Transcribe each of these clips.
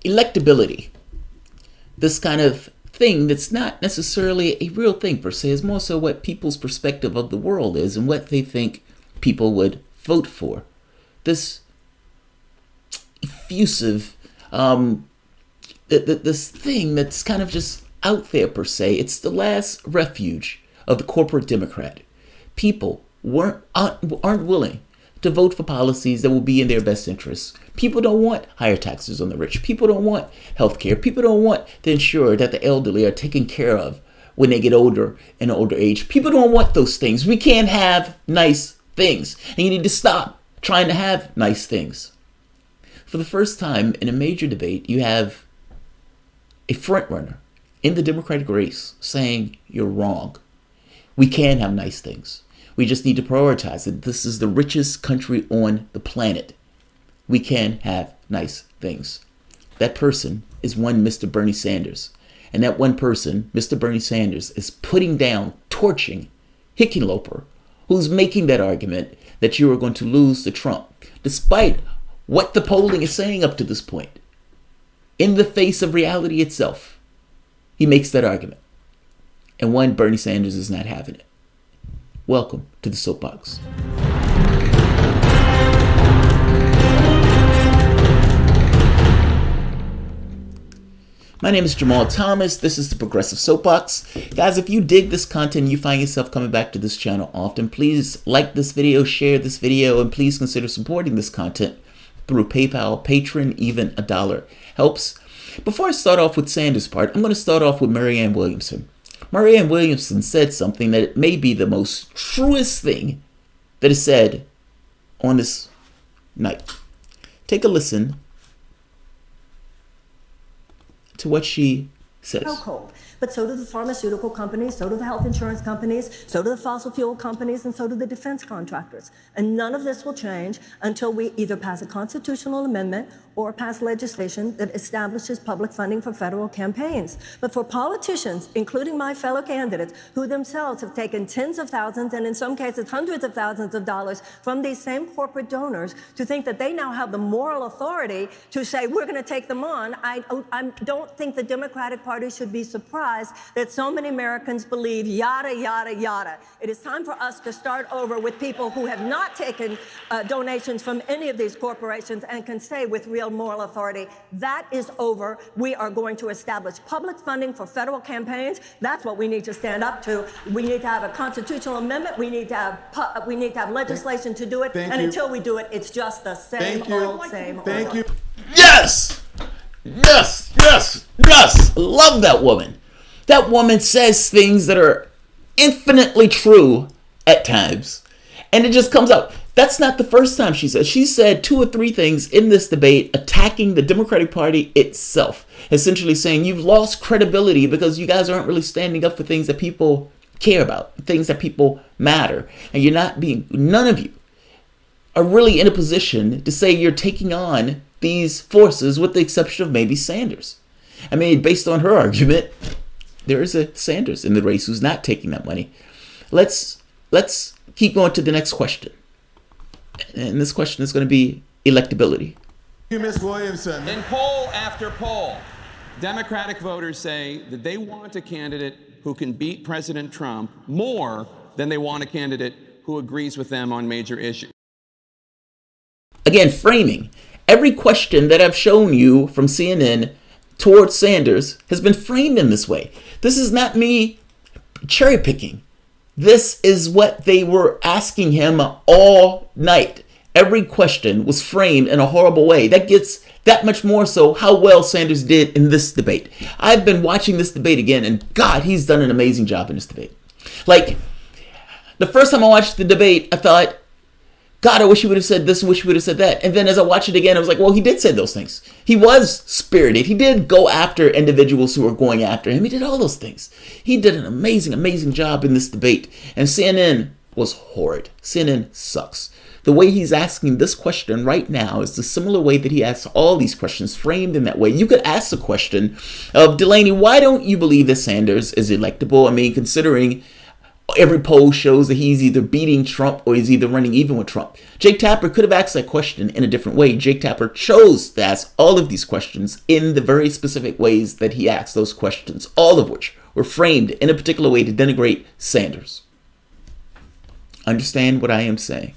electability, this kind of thing that's not necessarily a real thing per se, is more so what people's perspective of the world is and what they think people would vote for. This effusive, this thing that's kind of just out there per se. It's the last refuge of the corporate Democrat. People aren't willing to vote for policies that will be in their best interests. People don't want higher taxes on the rich. People don't want health care. People don't want to ensure that the elderly are taken care of when they get older and older age. People don't want those things. We can't have nice things. And you need to stop trying to have nice things. For the first time in a major debate, you have a frontrunner in the Democratic race saying you're wrong. We can have nice things. We just need to prioritize it. This is the richest country on the planet. We can have nice things. That person is one Mr. Bernie Sanders. And that one person, Mr. Bernie Sanders, is putting down, torching Hickenloper, who's making that argument that you are going to lose to Trump, despite what the polling is saying up to this point. In the face of reality itself, he makes that argument. And one Bernie Sanders is not having it. Welcome to the Soapbox. My name is Jamarl Thomas. This is the Progressive Soapbox. Guys, if you dig this content and you find yourself coming back to this channel often, please like this video, share this video, and please consider supporting this content through PayPal, Patreon. Even $1 helps. Before I start off with Sanders' part, I'm going to start off with Marianne Williamson. Marianne Williamson said something that may be the most truest thing that is said on this night. Take a listen to what she says. But so do the pharmaceutical companies, so do the health insurance companies, so do the fossil fuel companies, and so do the defense contractors. And none of this will change until we either pass a constitutional amendment or pass legislation that establishes public funding for federal campaigns. But for politicians, including my fellow candidates, who themselves have taken tens of thousands and in some cases hundreds of thousands of dollars from these same corporate donors, to think that they now have the moral authority to say, we're going to take them on, I don't think the Democratic Party should be surprised that so many Americans believe yada, yada, yada. It is time for us to start over with people who have not taken donations from any of these corporations and can say with real moral authority, that is over. We are going to establish public funding for federal campaigns. That's what we need to stand up to. We need to have a constitutional amendment. We need to have legislation to do it. Until we do it, it's just the same old, same old. Thank you. Yes! Yes! Yes! Yes! Love that woman. That woman says things that are infinitely true at times. And it just comes out. That's not the first time she said. She said 2 or 3 things in this debate attacking the Democratic Party itself. Essentially saying you've lost credibility because you guys aren't really standing up for things that people care about, things that people matter. And you're not being, none of you are really in a position to say you're taking on these forces with the exception of maybe Sanders. I mean, based on her argument, there is a Sanders in the race who's not taking that money. Let's keep going to the next question. And this question is going to be electability. You, Ms. Williamson. In poll after poll, Democratic voters say that they want a candidate who can beat President Trump more than they want a candidate who agrees with them on major issues. Again, framing. Every question that I've shown you from CNN towards Sanders has been framed in this way. This is not me cherry picking. This is what they were asking him all night. Every question was framed in a horrible way. That gets that much more so how well Sanders did in this debate. I've been watching this debate again, and God, he's done an amazing job in this debate. Like, the first time I watched the debate, I thought, God, I wish he would have said this, I wish he would have said that. And then as I watched it again, I was like, well, he did say those things. He was spirited. He did go after individuals who were going after him. He did all those things. He did an amazing, amazing job in this debate. And CNN was horrid. CNN sucks. The way he's asking this question right now is the similar way that he asks all these questions, framed in that way. You could ask the question of Delaney, why don't you believe that Sanders is electable? I mean, considering every poll shows that he's either beating Trump or he's either running even with Trump. Jake Tapper could have asked that question in a different way. Jake Tapper chose to ask all of these questions in the very specific ways that he asked those questions, all of which were framed in a particular way to denigrate Sanders. Understand what I am saying.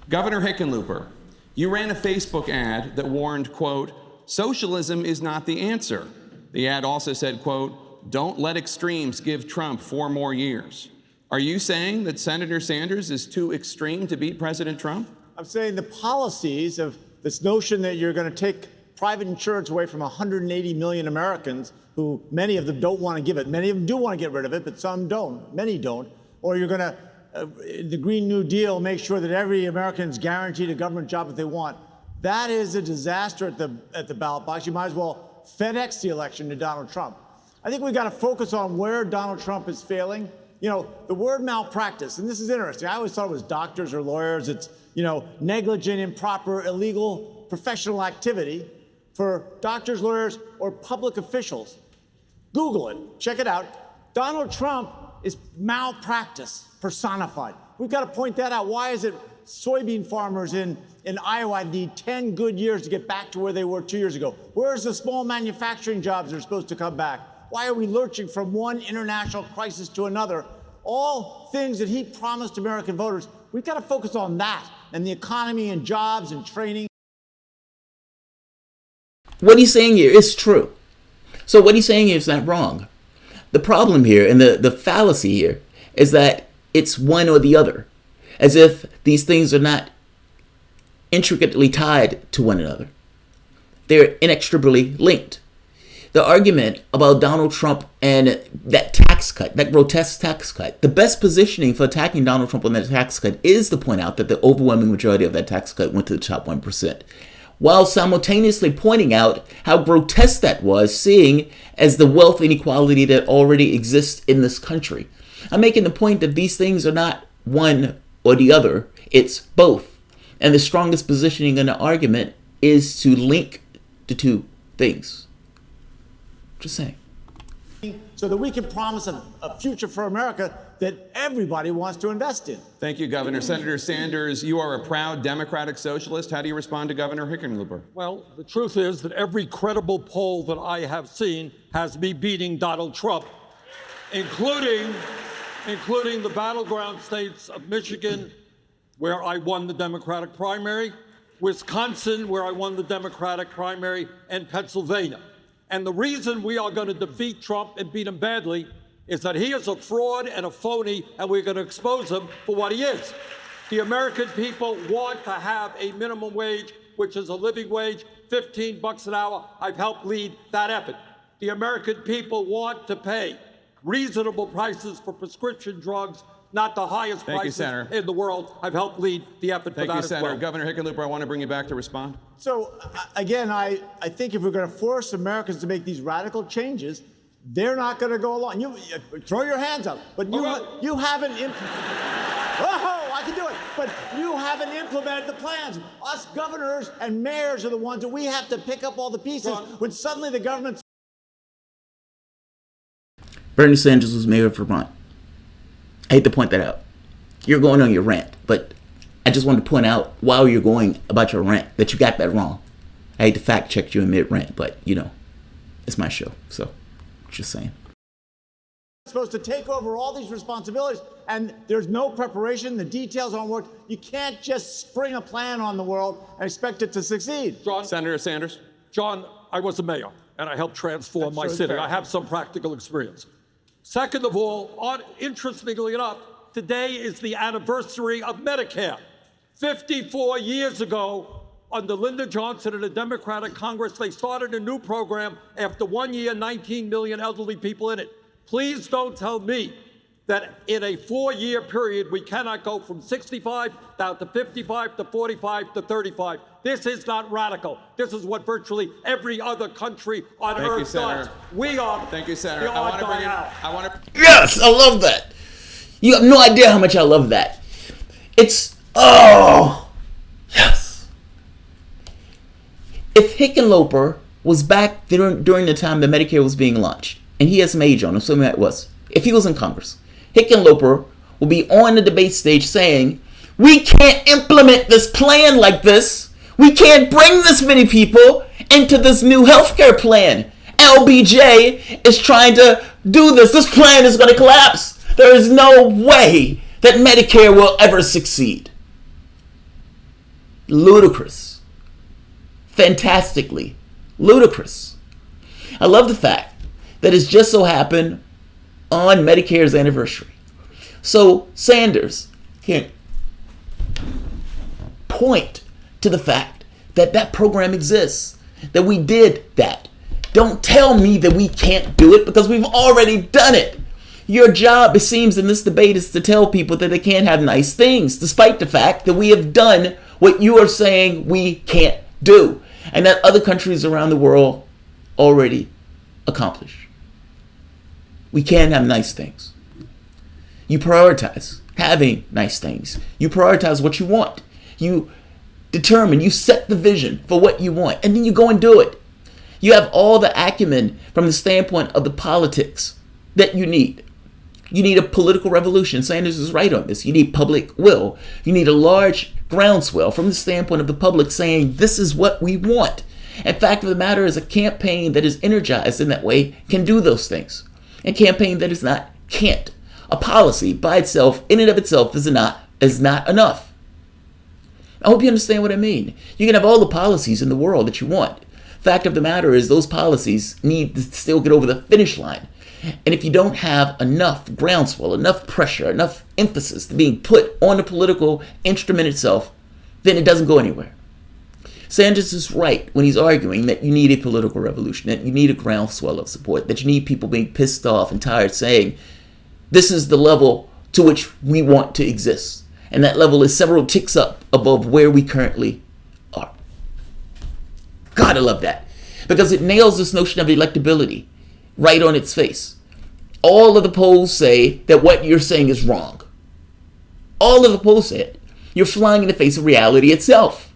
Governor Hickenloper, you ran a Facebook ad that warned, quote, socialism is not the answer. The ad also said, quote, don't let extremes give Trump 4 more years. Are you saying that Senator Sanders is too extreme to beat President Trump? I'm saying the policies of this notion that you're going to take private insurance away from 180 million Americans, who many of them don't want to give it. Many of them do want to get rid of it, but some don't. Many don't. Or you're going to, the Green New Deal, make sure that every American is guaranteed a government job if they want. That is a disaster at the ballot box. You might as well FedEx the election to Donald Trump. I think we've got to focus on where Donald Trump is failing. You know, the word malpractice, and this is interesting. I always thought it was doctors or lawyers. It's, you know, negligent, improper, illegal professional activity for doctors, lawyers, or public officials. Google it. Check it out. Donald Trump is malpractice personified. We've got to point that out. Why is it soybean farmers in Iowa need 10 good years to get back to where they were 2 years ago? Where's the small manufacturing jobs that are supposed to come back? Why are we lurching from one international crisis to another? All things that he promised American voters. We've got to focus on that and the economy and jobs and training. What he's saying here is true. So what he's saying here is not wrong. The problem here and the fallacy here is that it's one or the other, as if these things are not intricately tied to one another. They're inextricably linked. The argument about Donald Trump and that tax cut, that grotesque tax cut, the best positioning for attacking Donald Trump on that tax cut is to point out that the overwhelming majority of that tax cut went to the top 1%, while simultaneously pointing out how grotesque that was, seeing as the wealth inequality that already exists in this country. I'm making the point that these things are not one or the other, it's both. And the strongest positioning in the argument is to link the two things. Just saying. So that we can promise a future for America that everybody wants to invest in. Thank you, Governor. Senator Sanders, you are a proud Democratic socialist. How do you respond to Governor Hickenloper? Well, the truth is that every credible poll that I have seen has me beating Donald Trump, including the battleground states of Michigan, where I won the Democratic primary, Wisconsin, where I won the Democratic primary, and Pennsylvania. And the reason we are going to defeat Trump and beat him badly is that he is a fraud and a phony, and we're going to expose him for what he is. The American people want to have a minimum wage, which is a living wage, $15 an hour. I've helped lead that effort. The American people want to pay reasonable prices for prescription drugs, not the highest prices in the world. I've helped lead the effort for that as well. Thank you, Senator. Governor Hickenloper, I want to bring you back to respond. So, again, I think if we're going to force Americans to make these radical changes, they're not going to go along. You throw your hands up, but you haven't oh, I can do it. But you haven't implemented the plans. Us governors and mayors are the ones that we have to pick up all the pieces when suddenly the government's... Bernie Sanders was mayor of Vermont. I hate to point that out. You're going on your rant, but I just wanted to point out while you're going about your rant that you got that wrong. I hate to fact check you in mid-rant, but, you know, it's my show, so just saying. Supposed to take over all these responsibilities, and there's no preparation. The details aren't worked. You can't just spring a plan on the world and expect it to succeed. John, Senator Sanders. John, I was a mayor, and I helped transform my city. I have some practical experience. Second of all, interestingly enough, today is the anniversary of Medicare. 54 years ago, under Lyndon Johnson and the Democratic Congress, they started a new program. After 1 year, 19 million elderly people in it. Please don't tell me that in a 4-year period, we cannot go from 65 down to 55 to 45 to 35. This is not radical. This is what virtually every other country on earth does. We are. Thank you, Senator. I want to bring in. Yes, I love that. You have no idea how much I love that. It's yes. If Hickenloper was back during the time that Medicare was being launched, and he has some age on him, so that was if he was in Congress, Hickenloper will be on the debate stage saying, we can't implement this plan like this. We can't bring this many people into this new healthcare plan. LBJ is trying to do this. This plan is going to collapse. There is no way that Medicare will ever succeed. Ludicrous. Fantastically ludicrous. I love the fact that it's just so happened on Medicare's anniversary. So Sanders can point to the fact that that program exists, that we did that. Don't tell me that we can't do it because we've already done it. Your job, it seems, in this debate is to tell people that they can't have nice things, despite the fact that we have done what you are saying we can't do, and that other countries around the world already accomplish. We can have nice things. You prioritize having nice things. You prioritize what you want. You determine, you set the vision for what you want, and then you go and do it. You have all the acumen from the standpoint of the politics that you need. You need a political revolution. Sanders is right on this. You need public will. You need a large groundswell from the standpoint of the public saying, this is what we want. And fact of the matter is, a campaign that is energized in that way can do those things. A campaign that is not, can't. A policy by itself, in and of itself, is not enough. I hope you understand what I mean. You can have all the policies in the world that you want. Fact of the matter is, those policies need to still get over the finish line. And if you don't have enough groundswell, enough pressure, enough emphasis being put on the political instrument itself, then it doesn't go anywhere. Sanders is right when he's arguing that you need a political revolution, that you need a groundswell of support, that you need people being pissed off and tired saying, this is the level to which we want to exist. And that level is several ticks up above where we currently are. God, I love that. Because it nails this notion of electability right on its face. All of the polls say that what you're saying is wrong. All of the polls say it. You're flying in the face of reality itself.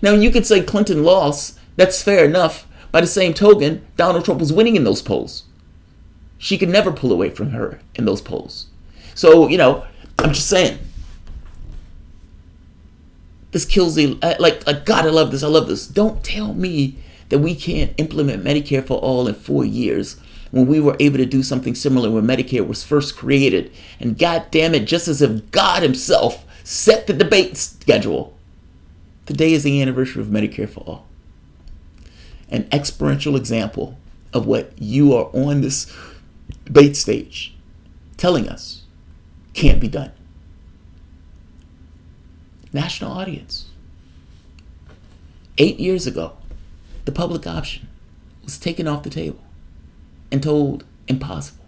Now, you could say Clinton lost. That's fair enough. By the same token, Donald Trump was winning in those polls. She could never pull away from her in those polls. So, I'm just saying. This kills the, God, I love this. I love this. Don't tell me that we can't implement Medicare for all in 4 years when we were able to do something similar when Medicare was first created. And God damn it, just as if God himself set the debate schedule, today is the anniversary of Medicare for all. An experiential example of what you are on this debate stage telling us can't be done. National audience. 8 years ago, the public option was taken off the table and told impossible.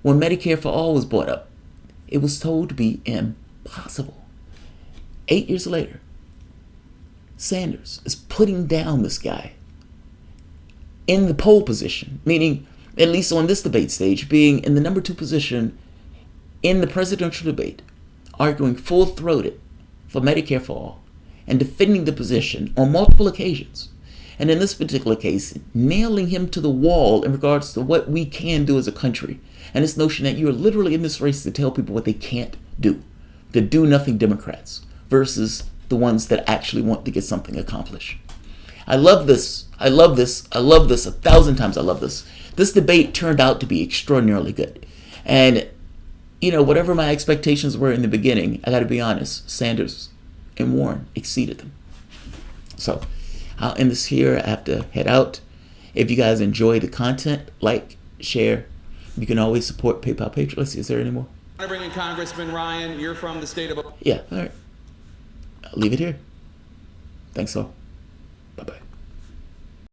When Medicare for all was brought up, it was told to be impossible. 8 years later, Sanders is putting down this guy in the pole position, meaning, at least on this debate stage, being in the number 2 position in the presidential debate, arguing full-throated for Medicare for all and defending the position on multiple occasions. And in this particular case, nailing him to the wall in regards to what we can do as a country. And this notion that you are literally in this race to tell people what they can't do. The do-nothing Democrats versus the ones that actually want to get something accomplished. I love this. I love this. I love this 1,000 times. I love this. This debate turned out to be extraordinarily good. And, whatever my expectations were in the beginning, I got to be honest, Sanders and Warren exceeded them. So I'll end this here. I have to head out. If you guys enjoy the content, like, share. You can always support PayPal Patreon. Let's see, is there any more? I want to bring in Congressman Ryan. You're from the state of... Yeah, all right. I'll leave it here. Thanks all. Bye-bye.